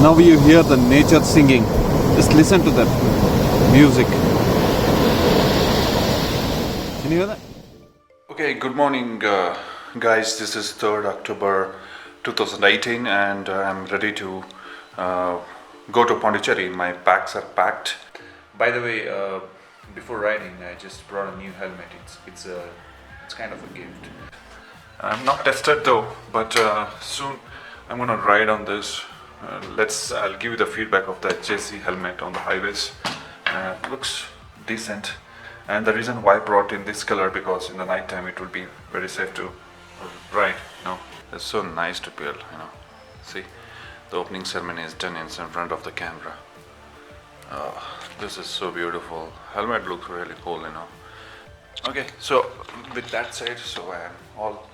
Now you hear the nature singing. Just listen to that music. Can you hear that? Okay, good morning guys. This is 3rd October 2018 and I'm ready to go to Pondicherry. My packs are packed. By the way, before riding I just brought a new helmet. It's kind of a gift. I'm not tested though, but soon I'm gonna ride on this. I'll give you the feedback of the JC helmet on the highways. Looks decent, and the reason why I brought in this color because in the night time it will be very safe to ride. It's so nice to build. See, the opening ceremony is done in front of the camera. This is so beautiful. Helmet looks really cool. Okay, so with that said, so I am all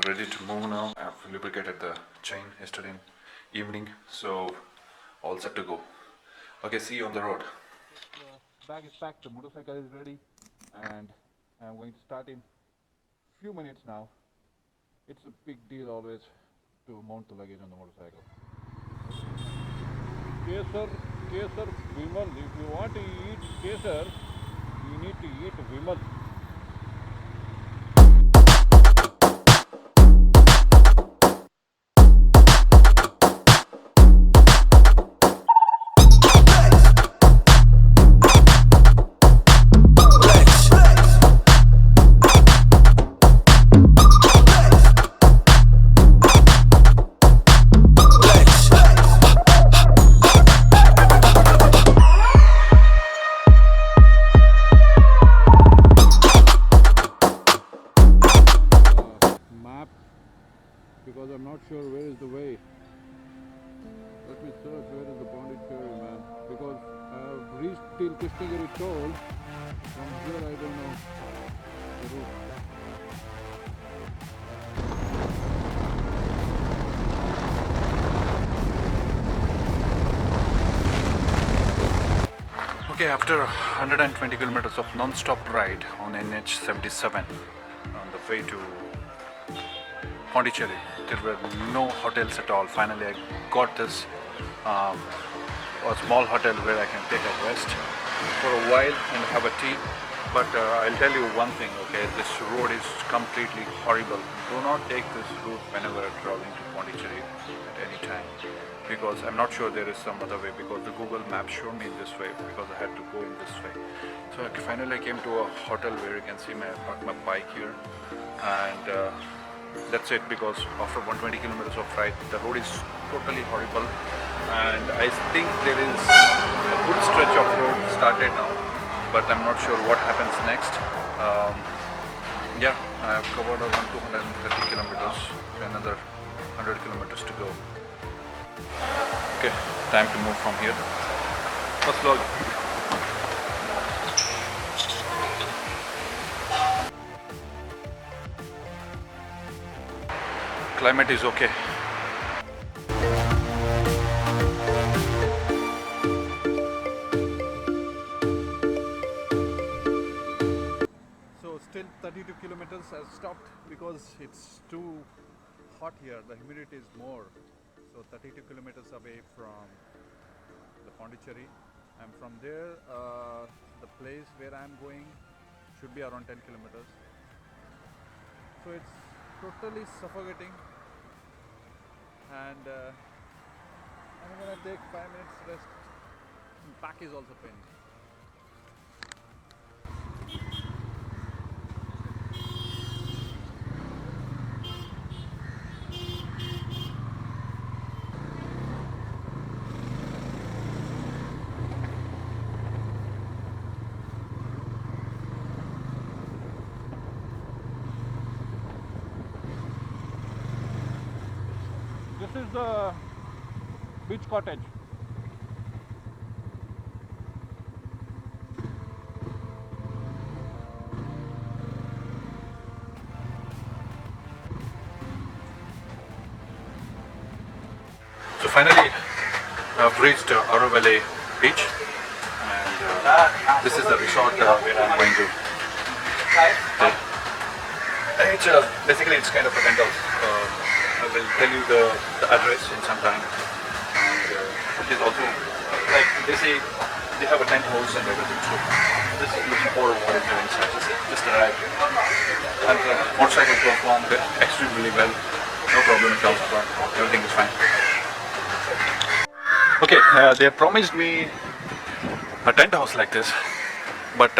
ready to move now. I've lubricated the chain yesterday evening, so all set to go. Okay, see you on the road. The bag is packed, the motorcycle is ready, and I'm going to start in few minutes now. It's a big deal always to mount the luggage on the motorcycle. Kesar Vimal. If you want to eat Kesar, you need to eat Vimal. Because I'm not sure where is the way. Let me search where is the Pondicherry, man. Because I've reached till Krishnagiri toll. From here I don't know the route. Okay, after 120 kilometers of non-stop ride on NH77 on the way to Pondicherry, there were no hotels at all. Finally, I got this a small hotel where I can take a rest for a while and have a tea. But I'll tell you one thing, okay? This road is completely horrible. Do not take this route whenever traveling to Pondicherry at any time, because I'm not sure there is some other way, because the Google Maps showed me this way because I had to go in this way. So finally I came to a hotel where you can see I parked my bike here, and that's it, because after 120 kilometers of ride, the road is totally horrible, and I think there is a good stretch of road started now, but I'm not sure what happens next. Yeah, I have covered around 230 kilometers, another 100 kilometers to go. Okay, time to move from here. First log. Climate is okay. So still 32 kilometers. I've stopped because it's too hot here. The humidity is more. So 32 kilometers away from the Pondicherry. And from there, the place where I'm going should be around 10 kilometers. So it's totally suffocating, and I'm gonna take 5 minutes rest. Back is also paining. This is the beach cottage. So finally I've reached Valley beach, and this is the resort where I'm going to stay. Basically it's kind of a rental. I will tell you the address in some time. And which is also like they say they have a tent house and everything. So this is looking for what is there inside. Just arrived. And the motorcycle performed extremely well. No problem in terms of everything is fine. Okay, they promised me a tent house like this, but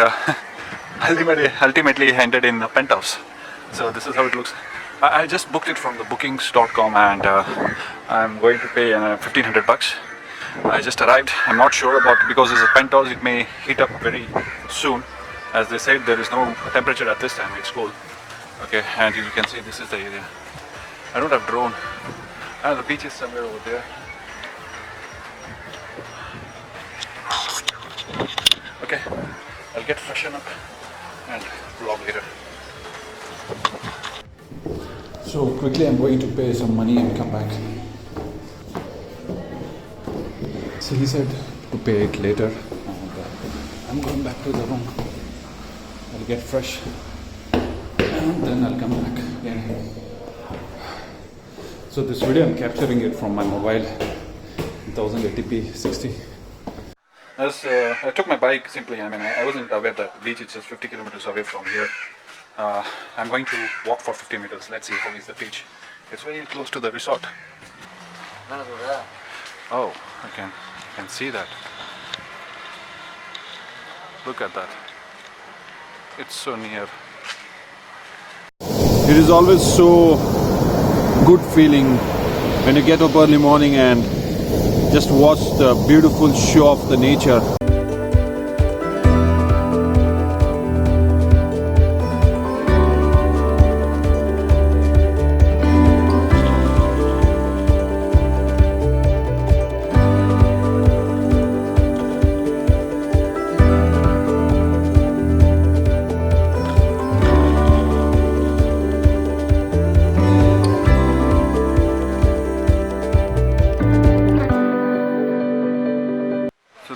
ultimately ended in a penthouse. So this is how it looks. I just booked it from the bookings.com and I'm going to pay 1500 bucks. I just arrived. I'm not sure about it because it's a penthouse. It may heat up very soon. As they said, there is no temperature at this time. It's cold. Okay, and you can see this is the area. I don't have drone. The beach is somewhere over there. Okay, I'll get freshen up and vlog later. So quickly I'm going to pay some money and come back. So he said to pay it later and I'm going back to the room. I'll get fresh and then I'll come back again. So this video I'm capturing it from my mobile 1080p 60. As I took my bike simply, I wasn't aware that the beach is just 50 kilometers away from here. I'm going to walk for 50 meters. Let's see how is the beach. It's very close to the resort. Oh, I can see that. Look at that. It's so near. It is always so good feeling when you get up early morning and just watch the beautiful show of the nature.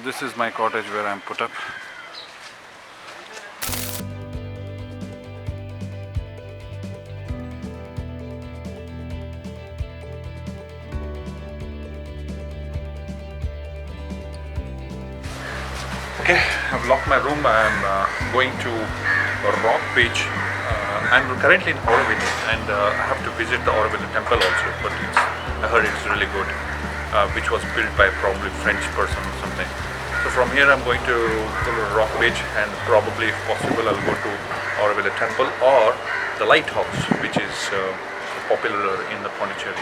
This is my cottage where I'm put up. Okay, I've locked my room. I'm going to Rock Beach. I'm currently in Auroville and I have to visit the Auroville temple also, but I heard it's really good, which was built by probably French person or something. So from here I'm going to go to Rock Beach and probably if possible I'll go to Auroville temple or the lighthouse, which is popular in the Pondicherry.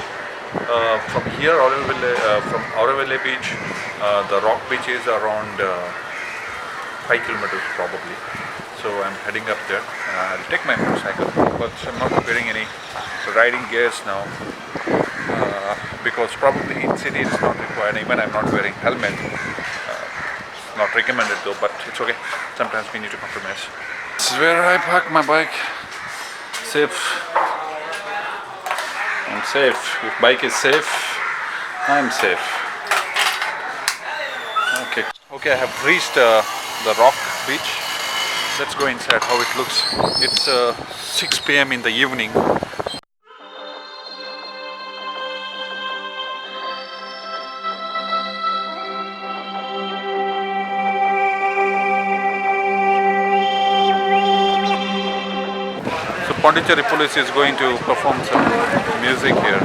From here, from Auroville beach, the Rock Beach is around 5 kilometers probably. So I'm heading up there. I'll take my motorcycle, but I'm not wearing any riding gears now because probably in city it's not required. Even I'm not wearing helmet. Not recommended though, but it's okay. Sometimes we need to compromise. This is where I park my bike. Safe. I'm safe. If bike is safe, I'm safe. Okay, I have reached the Rock Beach. Let's go inside how it looks. It's 6 p.m. in the evening. Pondicherry police is going to perform some music here.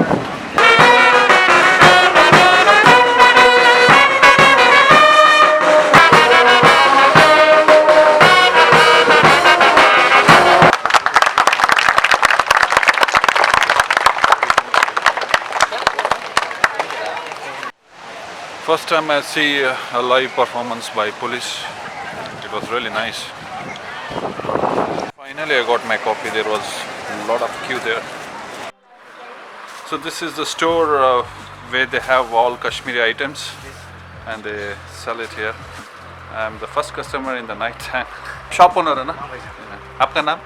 First time I see a live performance by police. It was really nice. Finally I got my copy. There was a lot of queue there. So this is the store where they have all Kashmiri items and they sell it here. I'm the first customer in the night time. Shop owner है ना? आपका नाम?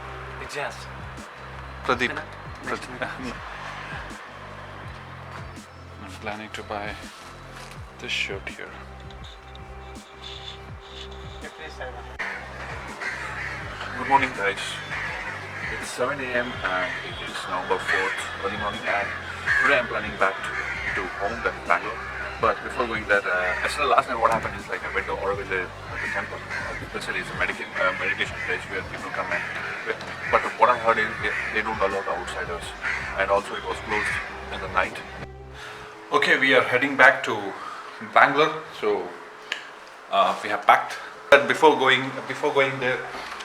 Pradeep. I'm planning to buy this shirt here. Good morning guys. It's 7 a.m. and it is November 4th, early morning, and today I'm planning back to home, Bangalore. But before going there, actually last night what happened is like I went to Auroville, the temple. Especially it's a meditation place where people come and. But what I heard is they don't allow the outsiders, and also it was closed in the night. Okay, we are heading back to Bangalore, so we have packed. But before going there,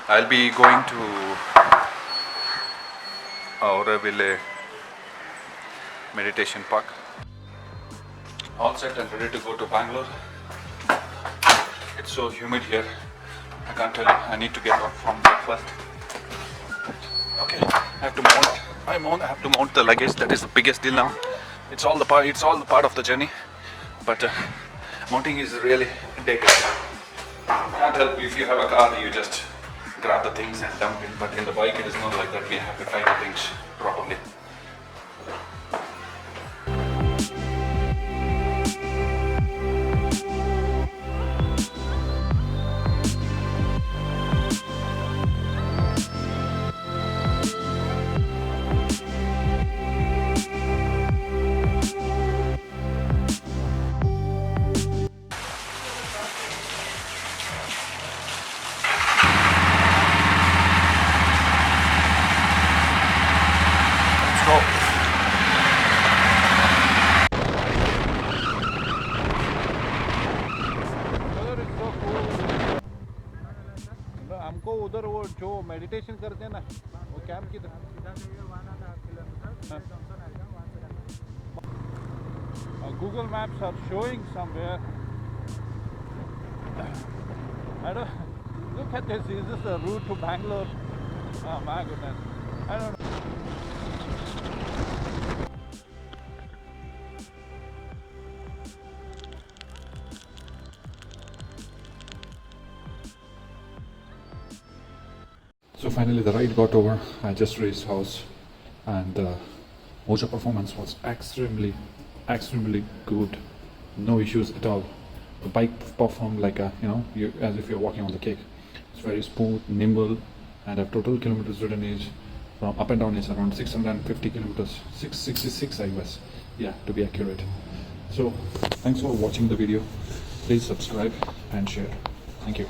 I'll be going to Auroville meditation park. All set and ready to go to Bangalore. It's so humid here. I can't tell you. I need to get off from breakfast. Okay, I have to mount the luggage. That is the biggest deal now. It's all the part of the journey. But mounting is really dangerous. Can't help if you have a car, you just grab the things and dump it. But in the bike, it is not like that. We have to tie the things properly. हमको उधर वो जो meditation करते हैं ना वो camp की Google Maps are showing somewhere. I don't look at this. Is this the route to Bangalore? Oh my goodness, I don't know. So finally the ride got over. I just reached house and the motor performance was extremely good. No issues at all. The bike performed like a, as if you're walking on the cake. It's very smooth, nimble, and our total kilometers ridden is from up and down is around 650 kilometers, 666 I guess. Yeah, to be accurate. So thanks for watching the video. Please subscribe and share. Thank you.